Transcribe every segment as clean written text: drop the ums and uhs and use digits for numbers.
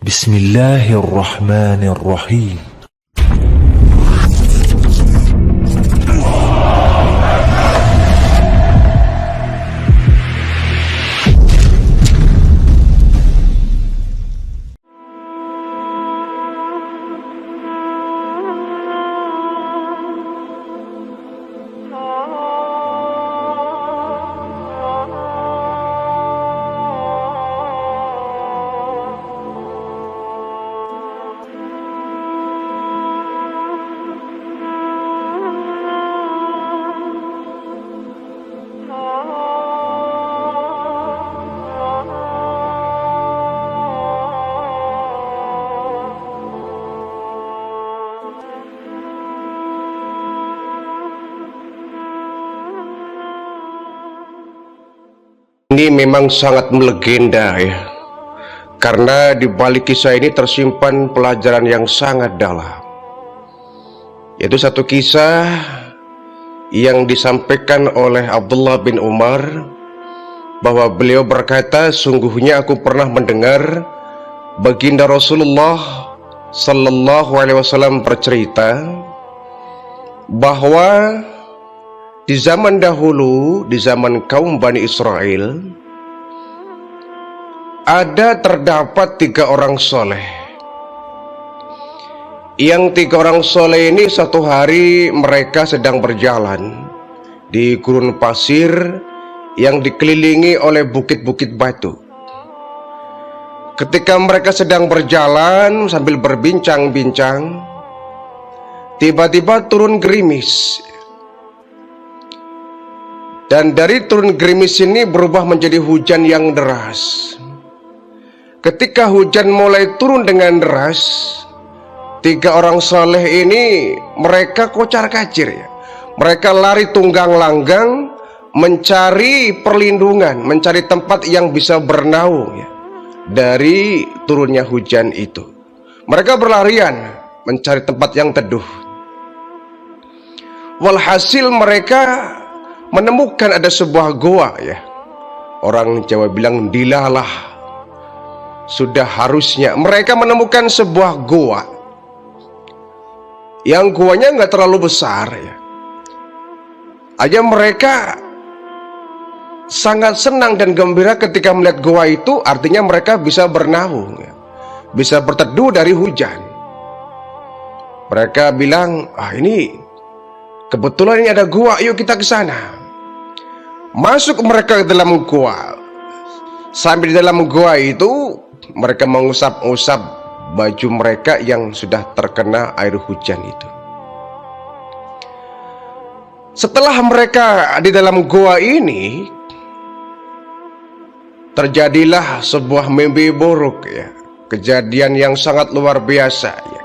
Bismillahirrahmanirrahim. Ini memang sangat melegenda ya, karena di balik kisah ini tersimpan pelajaran yang sangat dalam. Yaitu satu kisah yang disampaikan oleh Abdullah bin Umar, bahwa beliau berkata, sungguhnya aku pernah mendengar baginda Rasulullah Sallallahu Alaihi Wasallam bercerita bahwa di zaman dahulu, di zaman kaum Bani Israel, terdapat 3 orang soleh. Yang 3 orang soleh ini satu hari mereka sedang berjalan di gurun pasir yang dikelilingi oleh bukit-bukit batu. Ketika mereka sedang berjalan sambil berbincang-bincang, tiba-tiba turun gerimis. Dan dari turun gerimis ini berubah menjadi hujan yang deras. Ketika hujan mulai turun dengan deras, 3 orang soleh ini mereka kocar-kacir ya. Mereka lari tunggang langgang mencari perlindungan, mencari tempat yang bisa bernaung ya, dari turunnya hujan itu. Mereka berlarian mencari tempat yang teduh. Walhasil mereka menemukan ada sebuah goa ya. Orang Jawa bilang dilalah. Sudah harusnya mereka menemukan sebuah goa. Yang goanya nggak terlalu besar ya. Aja mereka sangat senang dan gembira ketika melihat goa itu, artinya mereka bisa bernaung ya, bisa berteduh dari hujan. Mereka bilang, ini kebetulan ini ada goa, yuk kita ke sana. Masuk mereka ke dalam gua. Sambil di dalam gua itu mereka mengusap-usap baju mereka yang sudah terkena air hujan itu. Setelah mereka di dalam gua ini, terjadilah sebuah mimpi buruk ya. Kejadian yang sangat luar biasa ya.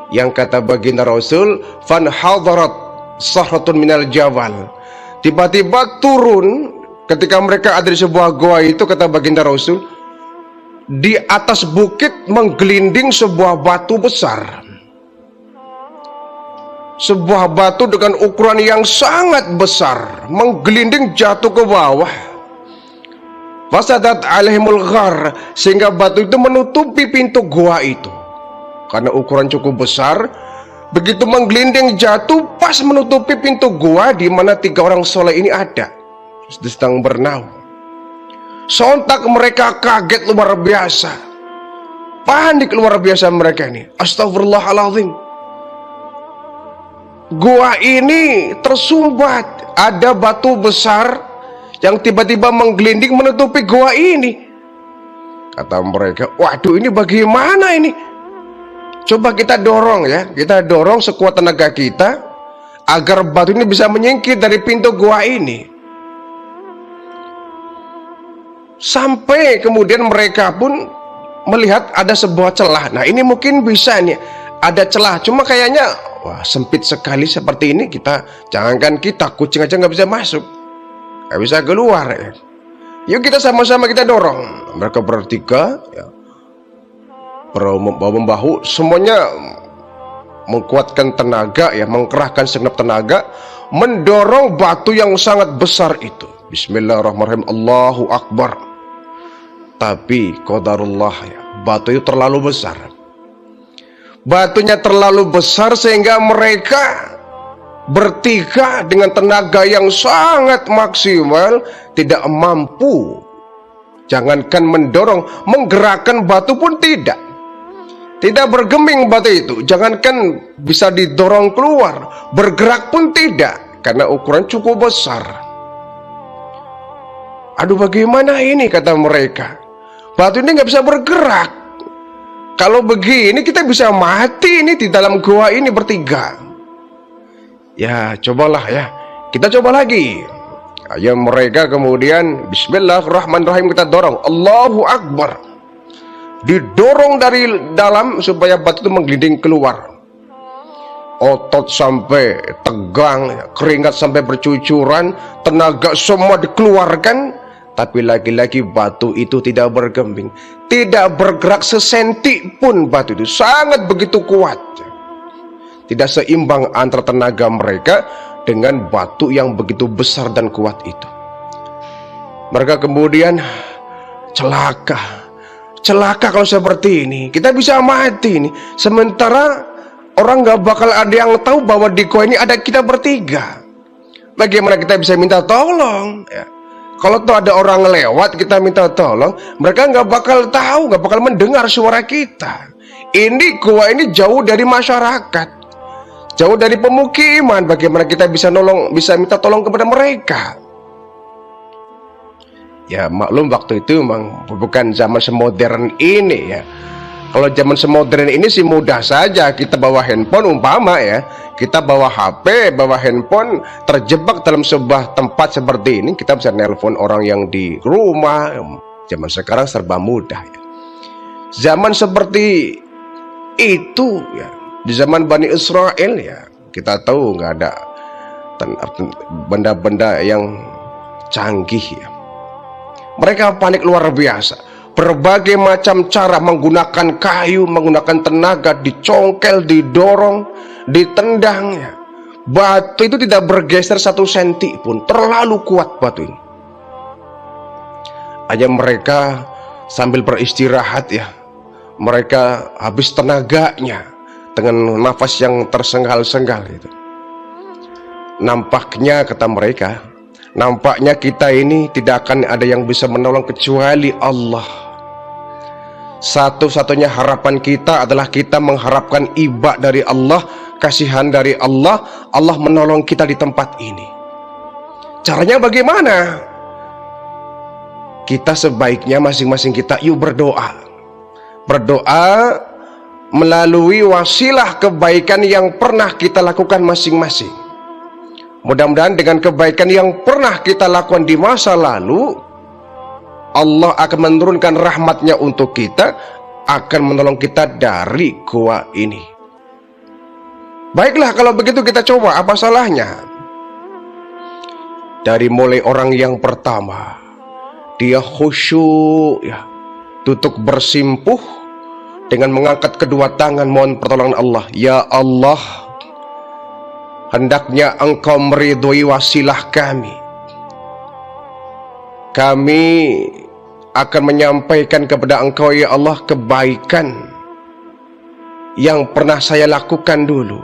Yang kata baginda Rasul, fan hadarat sahratun minal jawal. Tiba-tiba turun ketika mereka ada di sebuah goa itu, kata baginda Rasul, di atas bukit menggelinding sebuah batu besar. Sebuah batu dengan ukuran yang sangat besar menggelinding jatuh ke bawah. Fasadat alaihimul ghar, sehingga batu itu menutupi pintu goa itu. Karena ukuran cukup besar, begitu menggelinding jatuh pas menutupi pintu gua di mana 3 orang soleh ini ada, sedang bernaung. Sontak mereka kaget luar biasa, panik luar biasa mereka ini. Astagfirullahaladzim, gua ini tersumbat, ada batu besar yang tiba-tiba menggelinding menutupi gua ini. Kata mereka, waduh, ini bagaimana ini? Coba kita dorong ya, kita dorong sekuat tenaga kita agar batu ini bisa menyingkir dari pintu gua ini. Sampai kemudian mereka pun melihat ada sebuah celah. Nah, ini mungkin bisa nih, ada celah. Cuma kayaknya wah, sempit sekali seperti ini. Jangankan kita, kucing aja nggak bisa masuk, nggak bisa keluar ya. Yuk kita sama-sama kita dorong. Mereka bertiga ya, bahu-membahu, semuanya mengkuatkan tenaga ya, mengkerahkan segenap tenaga, mendorong batu yang sangat besar itu. Bismillahirrahmanirrahim, Allahu Akbar. Tapi qadarullah ya, batu itu terlalu besar. Batunya terlalu besar sehingga mereka bertiga dengan tenaga yang sangat maksimal tidak mampu. Jangankan mendorong, menggerakkan batu pun tidak. Tidak bergeming batu itu. Jangankan bisa didorong keluar, bergerak pun tidak, karena ukuran cukup besar. Aduh, bagaimana ini, kata mereka. Batu ini nggak bisa bergerak. Kalau begini kita bisa mati ini di dalam gua ini bertiga. Ya, cobalah ya. Kita coba lagi. Ayo mereka kemudian bismillahirrahmanirrahim kita dorong. Allahu Akbar. Didorong dari dalam supaya batu itu menggelinding keluar. Otot sampai tegang, keringat sampai bercucuran, tenaga semua dikeluarkan. Tapi lagi-lagi batu itu tidak bergeming, tidak bergerak sesenti pun. Batu itu sangat begitu kuat. Tidak seimbang antara tenaga mereka dengan batu yang begitu besar dan kuat itu. Mereka kemudian celaka kalau seperti ini. Kita bisa mati ini. Sementara orang gak bakal ada yang tahu bahwa di gua ini ada kita bertiga. Bagaimana kita bisa minta tolong ya? Kalau tuh ada orang lewat kita minta tolong, mereka nggak bakal tahu, nggak bakal mendengar suara kita. Ini gua ini jauh dari masyarakat, jauh dari pemukiman. Bagaimana kita bisa minta tolong kepada mereka? Ya maklum waktu itu memang bukan zaman semodern ini ya. Kalau zaman semodern ini sih mudah saja, kita bawa handphone umpama ya, kita bawa HP, bawa handphone, terjebak dalam sebuah tempat seperti ini, kita bisa nelpon orang yang di rumah. Zaman sekarang serba mudah ya. Zaman seperti itu ya, di zaman Bani Israel ya, kita tahu nggak ada benda-benda yang canggih ya. Mereka panik luar biasa. Berbagai macam cara, menggunakan kayu, menggunakan tenaga, dicongkel, didorong, ditendang ya. Batu itu tidak bergeser 1 senti pun, terlalu kuat batu ini. Hanya mereka sambil beristirahat ya, mereka habis tenaganya dengan nafas yang tersengal-sengal itu. Nampaknya, kata mereka, nampaknya kita ini tidak akan ada yang bisa menolong kecuali Allah. Satu-satunya harapan kita adalah kita mengharapkan iba dari Allah, kasihan dari Allah. Allah menolong kita di tempat ini. Caranya bagaimana? Kita sebaiknya masing-masing kita yuk berdoa. Berdoa melalui wasilah kebaikan yang pernah kita lakukan masing-masing. Mudah-mudahan dengan kebaikan yang pernah kita lakukan di masa lalu, Allah akan menurunkan rahmatnya untuk kita, akan menolong kita dari gua ini. Baiklah kalau begitu kita coba, apa salahnya? Dari mulai orang yang pertama, dia khusyuk ya, duduk bersimpuh dengan mengangkat kedua tangan mohon pertolongan Allah. Ya Allah, hendaknya Engkau meridhoi wasilah kami. Kami akan menyampaikan kepada Engkau ya Allah kebaikan yang pernah saya lakukan dulu.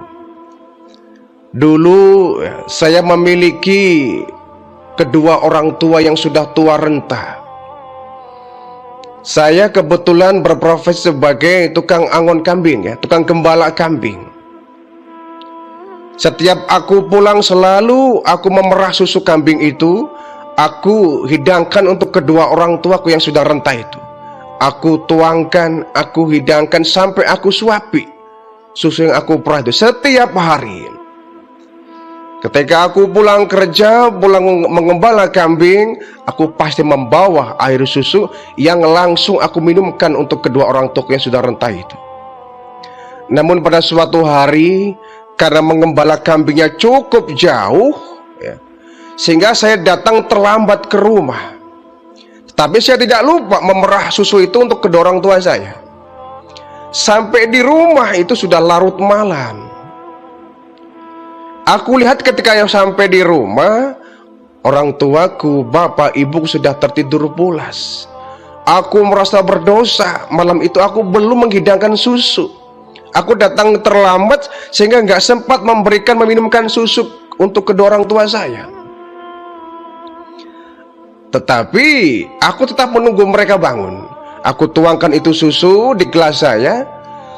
Dulu saya memiliki kedua orang tua yang sudah tua renta. Saya kebetulan berprofesi sebagai tukang angon kambing ya, tukang gembala kambing. Setiap aku pulang selalu aku memerah susu kambing itu, aku hidangkan untuk kedua orang tuaku yang sudah renta itu. Aku tuangkan, aku hidangkan sampai aku suapi susu yang aku perah itu setiap hari. Ketika aku pulang kerja, pulang mengembala kambing, aku pasti membawa air susu yang langsung aku minumkan untuk kedua orang tuaku yang sudah renta itu. Namun pada suatu hari, karena mengembala kambingnya cukup jauh ya, sehingga saya datang terlambat ke rumah. Tapi saya tidak lupa memerah susu itu untuk kedua orang tua saya. Sampai di rumah itu sudah larut malam. Aku lihat ketika yang sampai di rumah, orang tuaku, bapak, ibu sudah tertidur pulas. Aku merasa berdosa. Malam itu aku belum menghidangkan susu. Aku datang terlambat sehingga nggak sempat meminumkan susu untuk kedua orang tua saya. Tetapi aku tetap menunggu mereka bangun. Aku tuangkan itu susu di gelas saya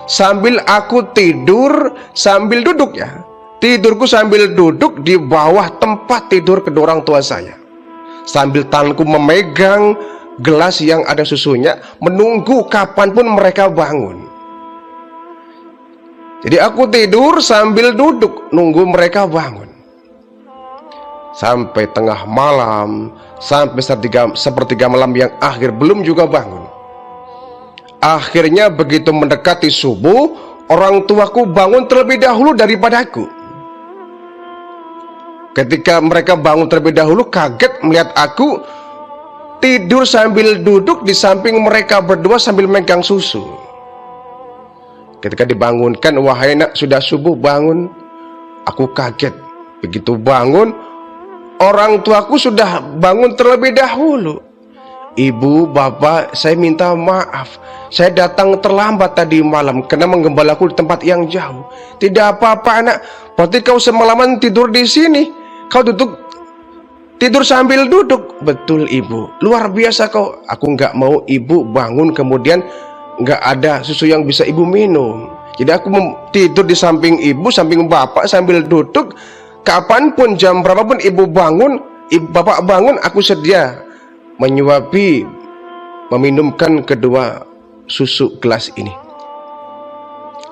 sambil aku tidur sambil duduk ya. Tidurku sambil duduk di bawah tempat tidur kedua orang tua saya, sambil tanganku memegang gelas yang ada susunya, menunggu kapanpun mereka bangun. Jadi aku tidur sambil duduk nunggu mereka bangun. Sampai tengah malam, sampai sepertiga malam yang akhir belum juga bangun. Akhirnya begitu mendekati subuh, orang tuaku bangun terlebih dahulu daripadaku. Ketika mereka bangun terlebih dahulu, kaget melihat aku tidur sambil duduk di samping mereka berdua sambil megang susu. Ketika dibangunkan, wahai nak, sudah subuh, bangun. Aku kaget. Begitu bangun, orang tuaku sudah bangun terlebih dahulu. Ibu, bapak, saya minta maaf. Saya datang terlambat tadi malam karena menggembalaku di tempat yang jauh. Tidak apa-apa anak. Berarti kau semalaman tidur di sini. Kau tidur sambil duduk. Betul ibu. Luar biasa kau. Aku nggak mau ibu bangun kemudian nggak ada susu yang bisa ibu minum. Jadi aku tidur di samping ibu, samping bapak sambil duduk. Kapanpun, jam berapapun ibu bangun, bapak bangun, aku sedia menyuapi, meminumkan kedua susu gelas ini.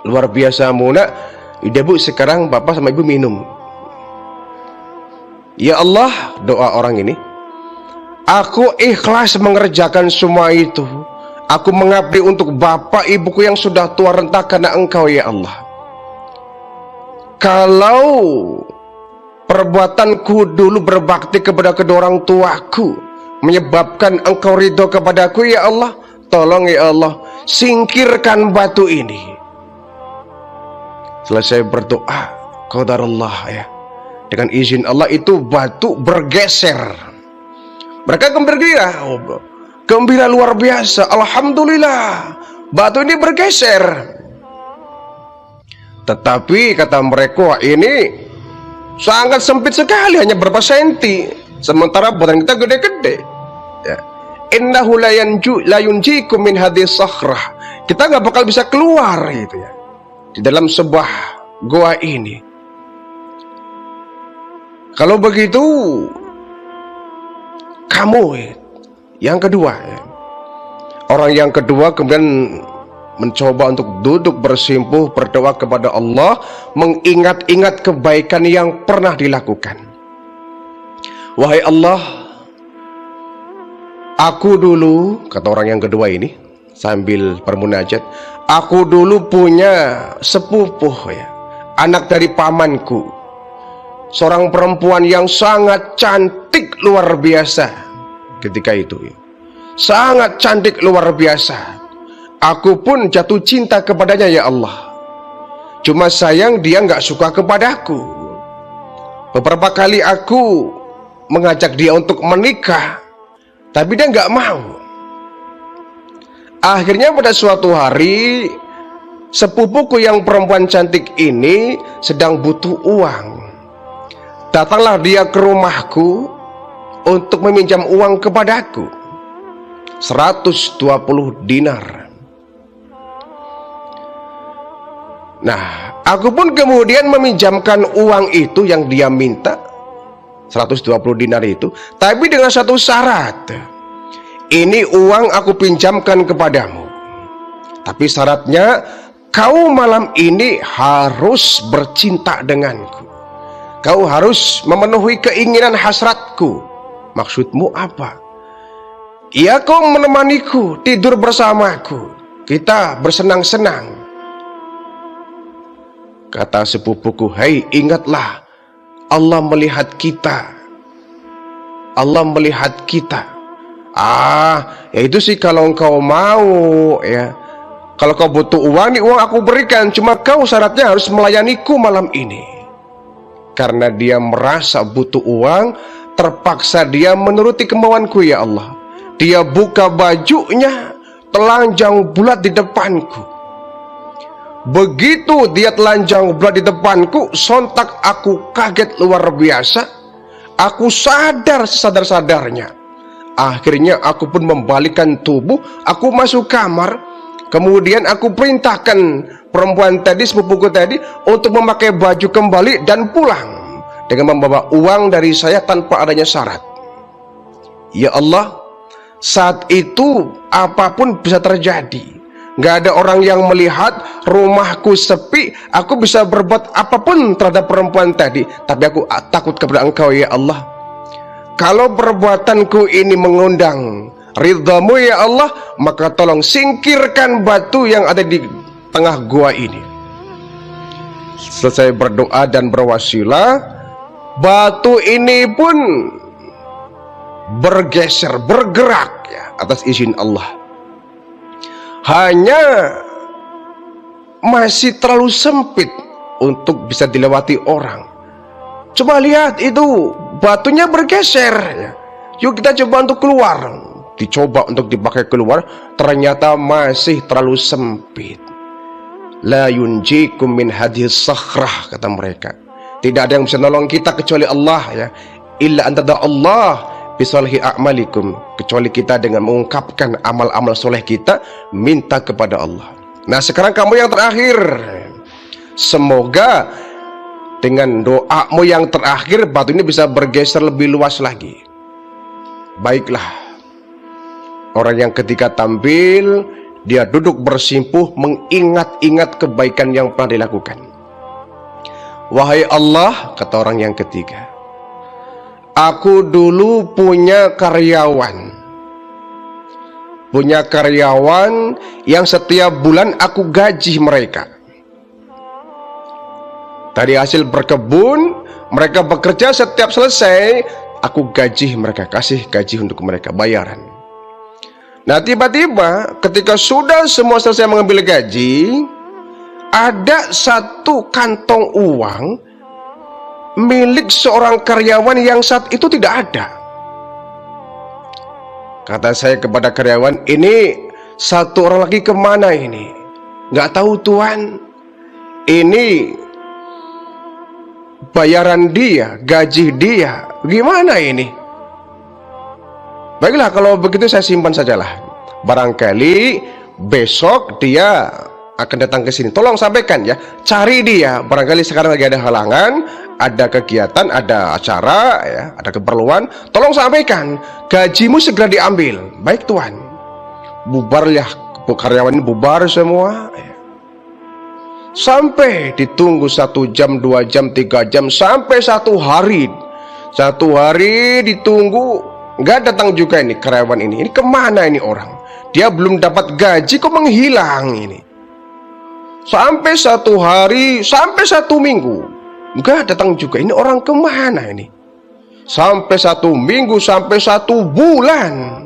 Luar biasa Muna. Udah bu, sekarang bapak sama ibu minum. Ya Allah, doa orang ini, aku ikhlas mengerjakan semua itu. Aku mengabdi untuk bapak ibuku yang sudah tua renta karena engkau ya Allah. Kalau perbuatanku dulu berbakti kepada kedua orang tuaku menyebabkan engkau ridho kepadaku ya Allah, tolong ya Allah, singkirkan batu ini. Selesai berdoa, qadarullah ya, dengan izin Allah itu batu bergeser. Mereka gembira, gembira luar biasa. Alhamdulillah, batu ini bergeser. Tetapi kata mereka, ini sangat sempit sekali, hanya berapa senti, sementara badan kita gede-gede ya. Innahu la yunjikum min hadhihi sakhrah. Kita nggak bakal bisa keluar gitu ya di dalam sebuah goa ini. Kalau begitu, kamu yang kedua ya. Orang yang kedua kemudian mencoba untuk duduk bersimpuh, berdoa kepada Allah, mengingat-ingat kebaikan yang pernah dilakukan. Wahai Allah, aku dulu, kata orang yang kedua ini sambil bermunajat, aku dulu punya sepupuh ya, anak dari pamanku, seorang perempuan yang sangat cantik luar biasa ketika itu ya. Sangat cantik luar biasa. Aku pun jatuh cinta kepadanya ya Allah. Cuma sayang dia nggak suka kepadaku. Beberapa kali aku mengajak dia untuk menikah, tapi dia nggak mau. Akhirnya pada suatu hari, sepupuku yang perempuan cantik ini sedang butuh uang. Datanglah dia ke rumahku untuk meminjam uang kepadaku, 120 dinar. Nah, aku pun kemudian meminjamkan uang itu yang dia minta, 120 dinar itu, tapi dengan satu syarat. Ini uang aku pinjamkan kepadamu, tapi syaratnya kau malam ini harus bercinta denganku. Kau harus memenuhi keinginan hasratku. Maksudmu apa? Ya, kau menemaniku, tidur bersamaku, kita bersenang-senang. Kata sepupuku, hei, ingatlah, Allah melihat kita. Allah melihat kita. Ya itu sih kalau engkau mau ya. Kalau kau butuh uang, nih uang aku berikan. Cuma kau syaratnya harus melayaniku malam ini. Karena dia merasa butuh uang, terpaksa dia menuruti kemauanku ya Allah. Dia buka bajunya, telanjang bulat di depanku. Begitu dia telanjang bulat di depanku, sontak aku kaget luar biasa. Aku sadar sesadar-sadarnya. Akhirnya aku pun membalikkan tubuh, aku masuk kamar. Kemudian aku perintahkan perempuan tadi, sepupuku tadi, untuk memakai baju kembali dan pulang dengan membawa uang dari saya tanpa adanya syarat. Ya Allah, saat itu apapun bisa terjadi. Gak ada orang yang melihat, rumahku sepi, aku bisa berbuat apapun terhadap perempuan tadi. Tapi aku takut kepada Engkau ya Allah. Kalau perbuatanku ini mengundang ridhamu ya Allah, maka tolong singkirkan batu yang ada di tengah gua ini. Selesai berdoa dan berwasilah, batu ini pun bergeser, bergerak ya, atas izin Allah. Hanya masih terlalu sempit untuk bisa dilewati orang. Coba lihat itu, batunya bergeser ya. Yuk kita coba untuk keluar. Dicoba untuk dipakai keluar, ternyata masih terlalu sempit. La yunjikum min hadhis sakhrah, kata mereka. Tidak ada yang bisa nolong kita kecuali Allah ya. Illa anta Allah bisolihi a'malikum, kecuali kita dengan mengungkapkan amal-amal soleh kita, minta kepada Allah. Nah sekarang kamu yang terakhir, semoga dengan doamu yang terakhir batu ini bisa bergeser lebih luas lagi. Baiklah, orang yang ketika tampil, dia duduk bersimpuh mengingat-ingat kebaikan yang pernah dilakukan. Wahai Allah, kata orang yang ketiga, aku dulu punya karyawan yang setiap bulan aku gaji mereka. Dari hasil berkebun, mereka bekerja, setiap selesai aku gaji mereka, kasih gaji untuk mereka, bayaran. Nah tiba-tiba ketika sudah semua selesai mengambil gaji, ada satu kantong uang milik seorang karyawan yang saat itu tidak ada. Kata saya kepada karyawan, ini satu orang lagi kemana ini? Nggak tahu tuan. Ini bayaran dia, gaji dia, gimana ini? Baiklah, kalau begitu saya simpan sajalah. Barangkali besok dia akan datang ke sini. Tolong sampaikan ya, cari dia. Barangkali sekarang lagi ada halangan, ada kegiatan, ada acara, ya, ada keperluan. Tolong sampaikan, gajimu segera diambil. Baik tuan. Bubar ya, karyawan ini bubar semua. Sampai ditunggu 1 jam, 2 jam, 3 jam, sampai 1 hari. 1 hari ditunggu, nggak datang juga ini karyawan ini. Ini kemana ini orang? Dia belum dapat gaji kok menghilang ini. Sampai 1 hari, sampai 1 minggu, nggak datang juga. Ini orang kemana ini? Sampai 1 minggu, sampai 1 bulan.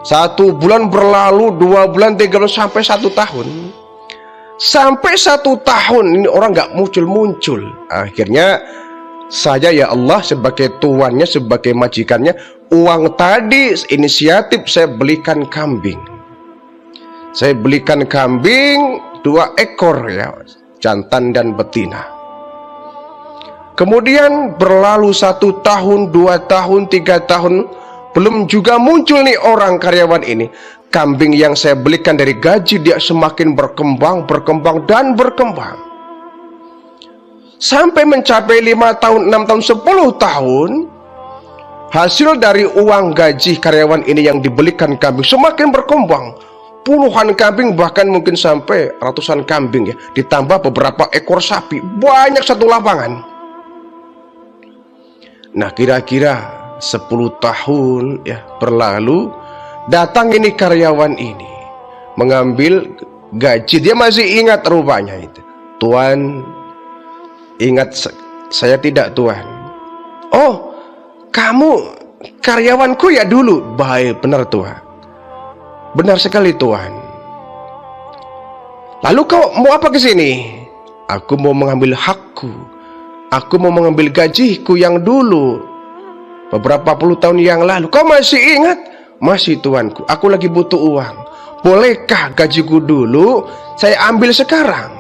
1 bulan berlalu, 2 bulan, 3 bulan, sampai 1 tahun. Sampai 1 tahun ini orang nggak muncul-muncul. Akhirnya saya ya Allah sebagai tuannya, sebagai majikannya, uang tadi inisiatif saya belikan kambing. Saya belikan kambing 2 ekor ya, jantan dan betina. Kemudian berlalu 1 tahun, 2 tahun, 3 tahun, belum juga muncul nih orang karyawan ini. Kambing yang saya belikan dari gaji dia semakin berkembang, berkembang, dan berkembang. Sampai mencapai 5 tahun, 6 tahun, 10 tahun. Hasil dari uang gaji karyawan ini yang dibelikan kambing semakin berkembang. Puluhan kambing, bahkan mungkin sampai ratusan kambing ya. Ditambah beberapa ekor sapi. Banyak satu lapangan. Nah kira-kira 10 tahun ya berlalu. Datang ini karyawan ini mengambil gaji. Dia masih ingat rupanya itu. Tuan, ingat saya tidak tuan? Oh, kamu karyawanku ya dulu. Baik, benar tuan. Benar sekali tuan. Lalu kau mau apa ke sini? Aku mau mengambil hakku. Aku mau mengambil gajiku yang dulu, beberapa puluh tahun yang lalu. Kau masih ingat? Masih tuanku, aku lagi butuh uang. Bolehkah gajiku dulu saya ambil sekarang?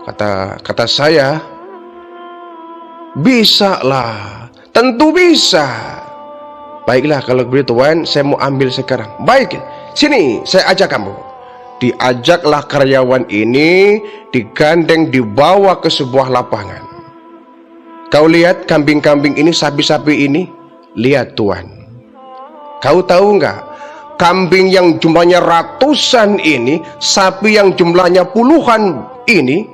Kata saya, bisa lah, tentu bisa. Baiklah kalau begitu tuan, saya mau ambil sekarang. Baik, sini saya ajak kamu. Diajaklah karyawan ini, digandeng, dibawa ke sebuah lapangan. Kau lihat kambing-kambing ini, sapi-sapi ini? Lihat tuan, kau tahu nggak, kambing yang jumlahnya ratusan ini, sapi yang jumlahnya puluhan ini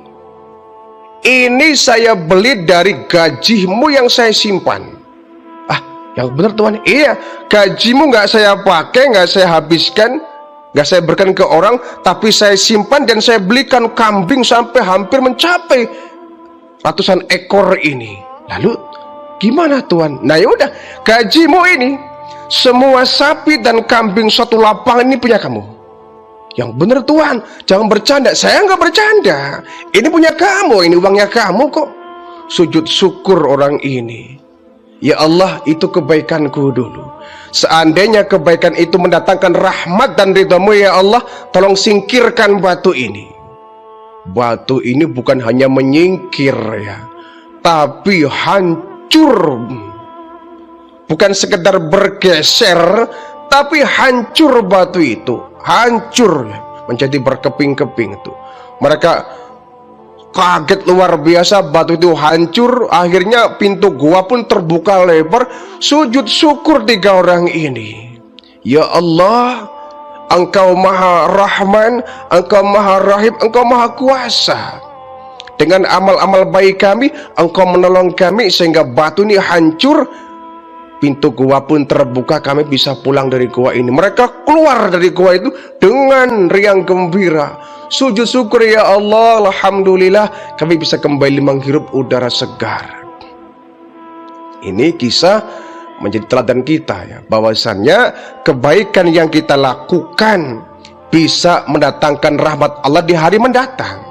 saya beli dari gajimu yang saya simpan. Ah, yang benar tuan. Iya, gajimu nggak saya pakai, nggak saya habiskan, nggak saya berikan ke orang, tapi saya simpan dan saya belikan kambing sampai hampir mencapai ratusan ekor ini. Lalu gimana tuan? Nah yaudah, gajimu ini, semua sapi dan kambing satu lapangan ini punya kamu. Yang benar tuan, jangan bercanda. Saya nggak bercanda. Ini punya kamu, ini uangnya kamu kok. Sujud syukur orang ini. Ya Allah, itu kebaikanku dulu. Seandainya kebaikan itu mendatangkan rahmat dan ridhamu, ya Allah, tolong singkirkan batu ini. Batu ini bukan hanya menyingkir ya, tapi hancur. Bukan sekedar bergeser, tapi hancur batu itu. Hancur menjadi berkeping-keping itu. Mereka kaget luar biasa, batu itu hancur. Akhirnya pintu gua pun terbuka lebar. Sujud syukur tiga orang ini. Ya Allah, Engkau Maha Rahman, Engkau Maha Rahim, Engkau Maha Kuasa. Dengan amal-amal baik kami, Engkau menolong kami sehingga batu ini hancur. Pintu gua pun terbuka, kami bisa pulang dari gua ini. Mereka keluar dari gua itu dengan riang gembira. Sujud syukur, ya Allah, alhamdulillah kami bisa kembali menghirup udara segar. Ini kisah menjadi teladan kita ya, bahwasannya kebaikan yang kita lakukan bisa mendatangkan rahmat Allah di hari mendatang.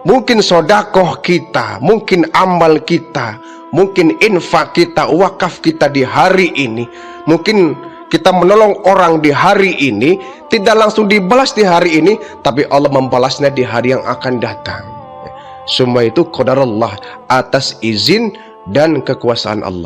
Mungkin sodakoh kita, mungkin amal kita, mungkin infak kita, wakaf kita di hari ini, mungkin kita menolong orang di hari ini, tidak langsung dibalas di hari ini, tapi Allah membalasnya di hari yang akan datang. Semua itu qadarullah, atas izin dan kekuasaan Allah.